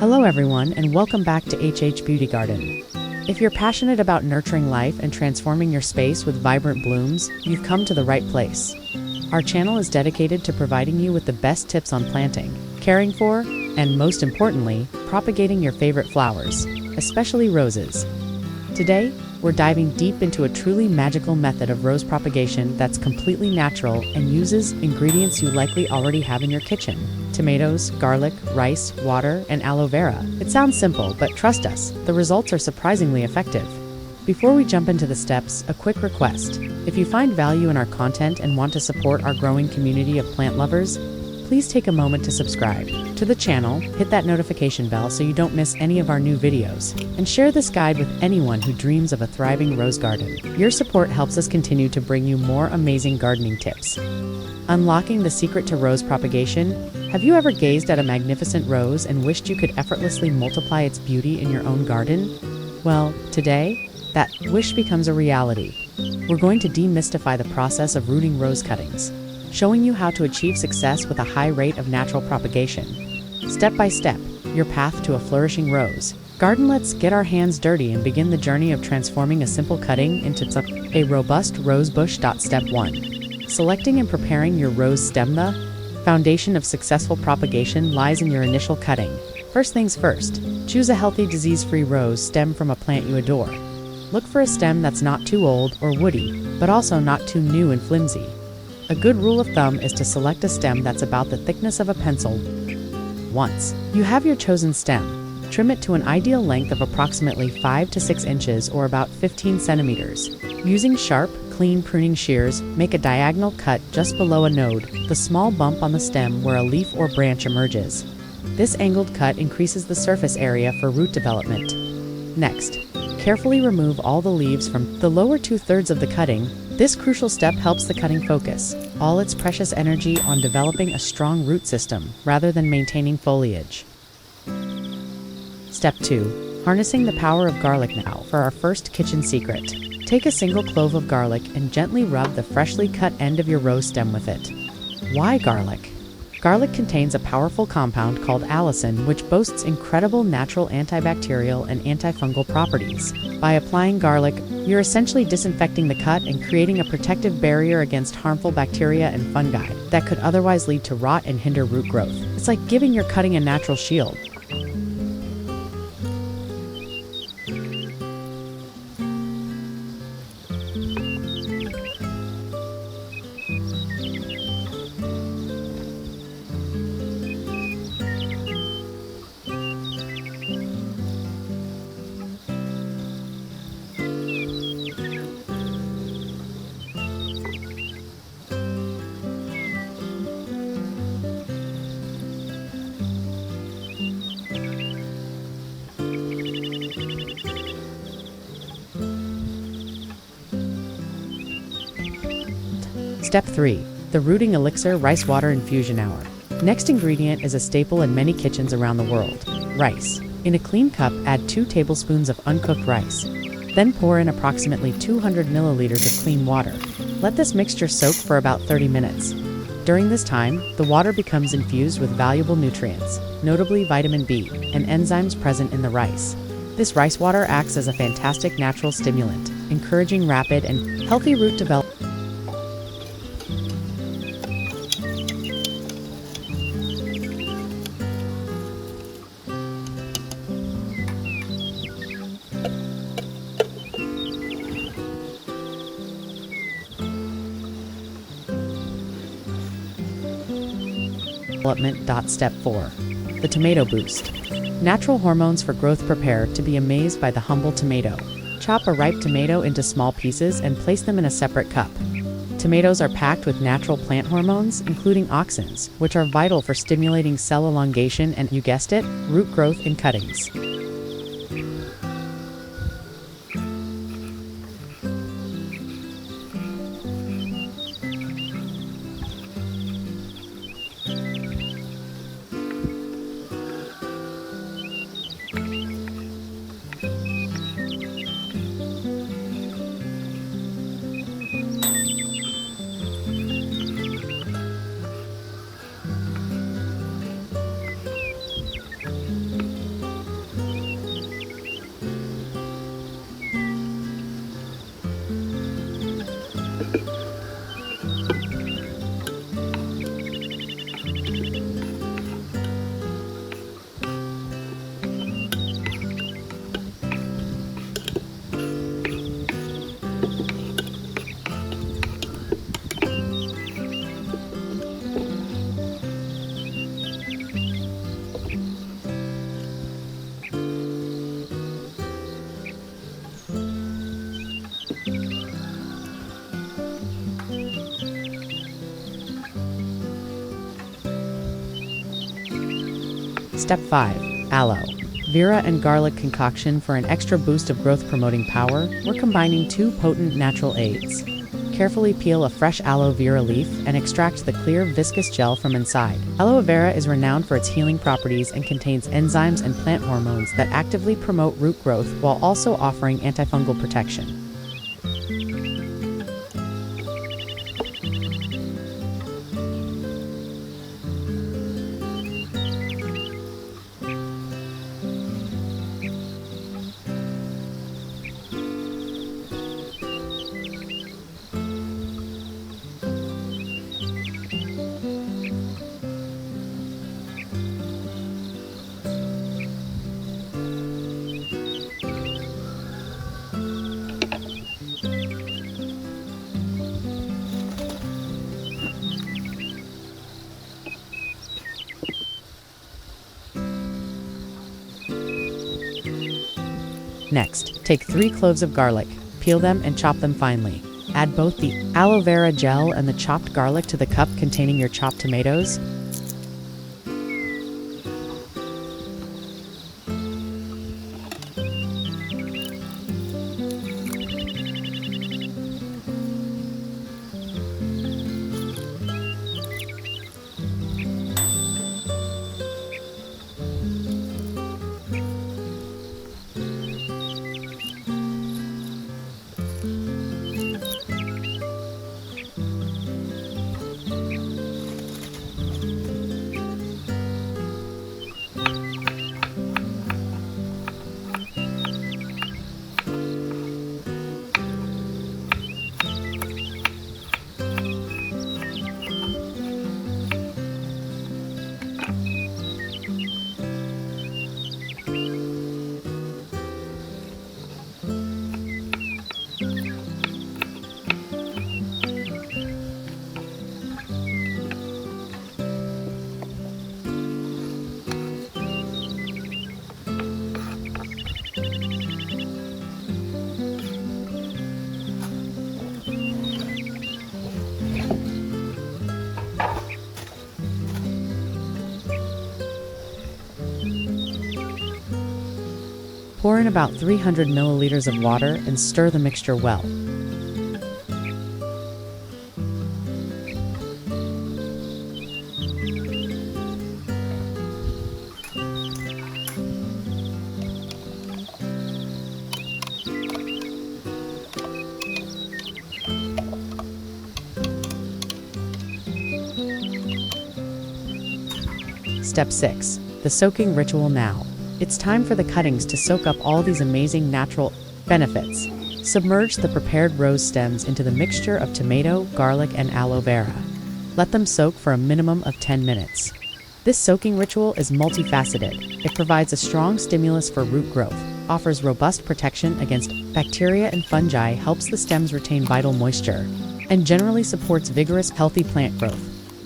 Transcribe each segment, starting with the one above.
Hello everyone and welcome back to HH Beauty Garden. If you're passionate about nurturing life and transforming your space with vibrant blooms, you've come to the right place. Our channel is dedicated to providing you with the best tips on planting, caring for, and most importantly, propagating your favorite flowers, especially roses. Today, we're diving deep into a truly magical method of rose propagation that's completely natural and uses ingredients you likely already have in your kitchen: tomatoes, garlic, rice, water, and aloe vera. It sounds simple, but trust us, the results are surprisingly effective. Before we jump into the steps, a quick request. If you find value in our content and want to support our growing community of plant lovers, please take a moment to subscribe to the channel, hit that notification bell so you don't miss any of our new videos, and share this guide with anyone who dreams of a thriving rose garden. Your support helps us continue to bring you more amazing gardening tips. Unlocking the secret to rose propagation. Have you ever gazed at a magnificent rose and wished you could effortlessly multiply its beauty in your own garden? Well, today, that wish becomes a reality. We're going to demystify the process of rooting rose cuttings, showing you how to achieve success with a high rate of natural propagation. Step by step, your path to a flourishing rose garden. Let's get our hands dirty and begin the journey of transforming a simple cutting into a robust rose bush. Step 1. Selecting and preparing your rose stem. The foundation of successful propagation lies in your initial cutting. First things first, choose a healthy, disease-free rose stem from a plant you adore. Look for a stem that's not too old or woody, but also not too new and flimsy. A good rule of thumb is to select a stem that's about the thickness of a pencil. Once you have your chosen stem, trim it to an ideal length of approximately 5 to 6 inches or about 15 centimeters. Using sharp, clean pruning shears, make a diagonal cut just below a node, the small bump on the stem where a leaf or branch emerges. This angled cut increases the surface area for root development. Next, carefully remove all the leaves from the lower 2/3 of the cutting. This crucial step helps the cutting focus all its precious energy on developing a strong root system rather than maintaining foliage. Step 2. Harnessing the power of garlic. Now for our first kitchen secret. Take a single clove of garlic and gently rub the freshly cut end of your rose stem with it. Why garlic? Garlic contains a powerful compound called allicin, which boasts incredible natural antibacterial and antifungal properties. By applying garlic, you're essentially disinfecting the cut and creating a protective barrier against harmful bacteria and fungi that could otherwise lead to rot and hinder root growth. It's like giving your cutting a natural shield. Step 3. The rooting elixir rice water infusion hour. Next ingredient is a staple in many kitchens around the world: rice. In a clean cup, add 2 tablespoons of uncooked rice. Then pour in approximately 200 milliliters of clean water. Let this mixture soak for about 30 minutes. During this time, the water becomes infused with valuable nutrients, notably vitamin B, and enzymes present in the rice. This rice water acts as a fantastic natural stimulant, encouraging rapid and healthy root development. Step 4. The tomato boost. Natural hormones for growth. Prepare to be amazed by the humble tomato. Chop a ripe tomato into small pieces and place them in a separate cup. Tomatoes are packed with natural plant hormones, including auxins, which are vital for stimulating cell elongation and, you guessed it, root growth in cuttings. Step 5. Aloe vera and garlic concoction. For an extra boost of growth-promoting power, we're combining two potent natural aids. Carefully peel a fresh aloe vera leaf and extract the clear, viscous gel from inside. Aloe vera is renowned for its healing properties and contains enzymes and plant hormones that actively promote root growth while also offering antifungal protection. Next, take 3 cloves of garlic, peel them and chop them finely. Add both the aloe vera gel and the chopped garlic to the cup containing your chopped tomatoes. Pour in about 300 milliliters of water and stir the mixture well. Step 6. The soaking ritual now. It's time for the cuttings to soak up all these amazing natural benefits. Submerge the prepared rose stems into the mixture of tomato, garlic, and aloe vera. Let them soak for a minimum of 10 minutes. This soaking ritual is multifaceted. It provides a strong stimulus for root growth, offers robust protection against bacteria and fungi, helps the stems retain vital moisture, and generally supports vigorous, healthy plant growth.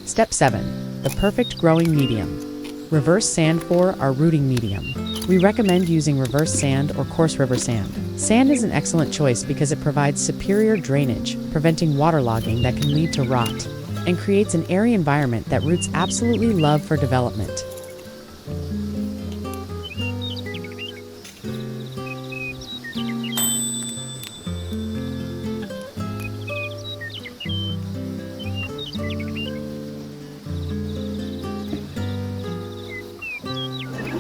Step 7. The perfect growing medium. Reverse sand. For our rooting medium, we recommend using reverse sand or coarse river sand. Sand is an excellent choice because it provides superior drainage, preventing waterlogging that can lead to rot, and creates an airy environment that roots absolutely love for development.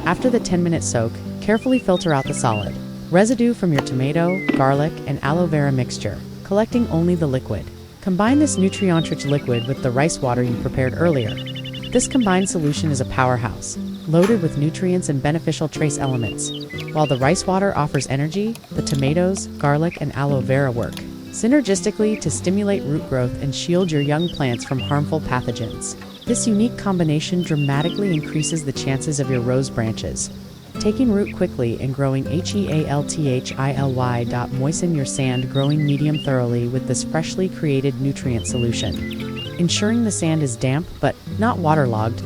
After the 10-minute soak, carefully filter out the solid residue from your tomato, garlic, and aloe vera mixture, collecting only the liquid. Combine this nutrient-rich liquid with the rice water you prepared earlier. This combined solution is a powerhouse, loaded with nutrients and beneficial trace elements. While the rice water offers energy, the tomatoes, garlic, and aloe vera work synergistically to stimulate root growth and shield your young plants from harmful pathogens. This unique combination dramatically increases the chances of your rose branches taking root quickly and growing healthily. Moisten your sand growing medium thoroughly with this freshly created nutrient solution, ensuring the sand is damp but not waterlogged.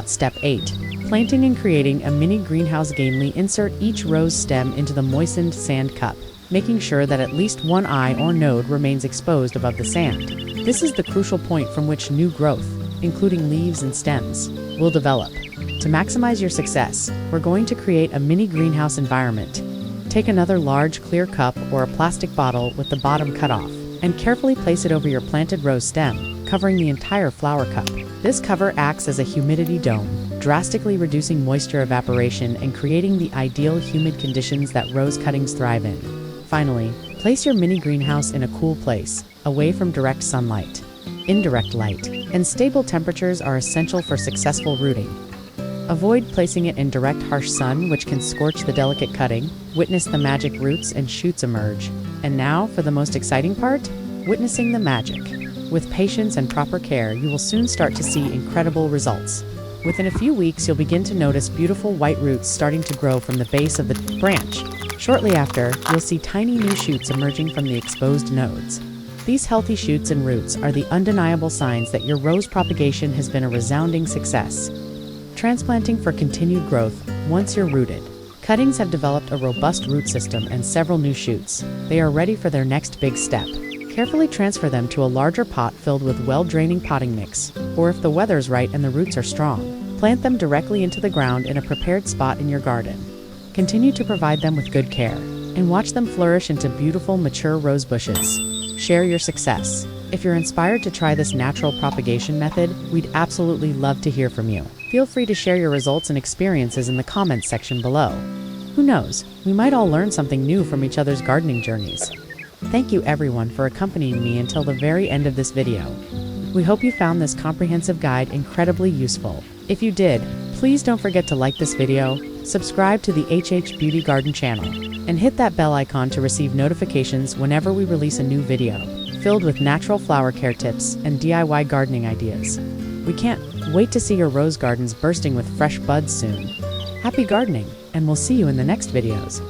Step 8. Planting and creating a mini greenhouse. Gamely insert each rose stem into the moistened sand cup, making sure that at least one eye or node remains exposed above the sand. This is the crucial point from which new growth, including leaves and stems, will develop. To maximize your success, we're going to create a mini greenhouse environment. Take another large clear cup or a plastic bottle with the bottom cut off, and carefully place it over your planted rose stem, covering the entire flower cup. This cover acts as a humidity dome, drastically reducing moisture evaporation and creating the ideal humid conditions that rose cuttings thrive in. Finally, place your mini greenhouse in a cool place, away from direct sunlight. Indirect light and stable temperatures are essential for successful rooting. Avoid placing it in direct harsh sun, which can scorch the delicate cutting. Witness the magic roots and shoots emerge. And now for the most exciting part, witnessing the magic. With patience and proper care, you will soon start to see incredible results. Within a few weeks, you'll begin to notice beautiful white roots starting to grow from the base of the branch. Shortly after, you'll see tiny new shoots emerging from the exposed nodes. These healthy shoots and roots are the undeniable signs that your rose propagation has been a resounding success. Transplanting for continued growth. Once you're rooted, cuttings have developed a robust root system and several new shoots. They are ready for their next big step. Carefully transfer them to a larger pot filled with well-draining potting mix, or if the weather's right and the roots are strong, plant them directly into the ground in a prepared spot in your garden. Continue to provide them with good care, and watch them flourish into beautiful, mature rose bushes. Share your success. If you're inspired to try this natural propagation method, we'd absolutely love to hear from you. Feel free to share your results and experiences in the comments section below. Who knows, we might all learn something new from each other's gardening journeys. Thank you everyone for accompanying me until the very end of this video. We hope you found this comprehensive guide incredibly useful. If you did, please don't forget to like this video, subscribe to the HH Beauty Garden channel, and hit that bell icon to receive notifications whenever we release a new video, filled with natural flower care tips and DIY gardening ideas. We can't wait to see your rose gardens bursting with fresh buds soon. Happy gardening, and we'll see you in the next videos.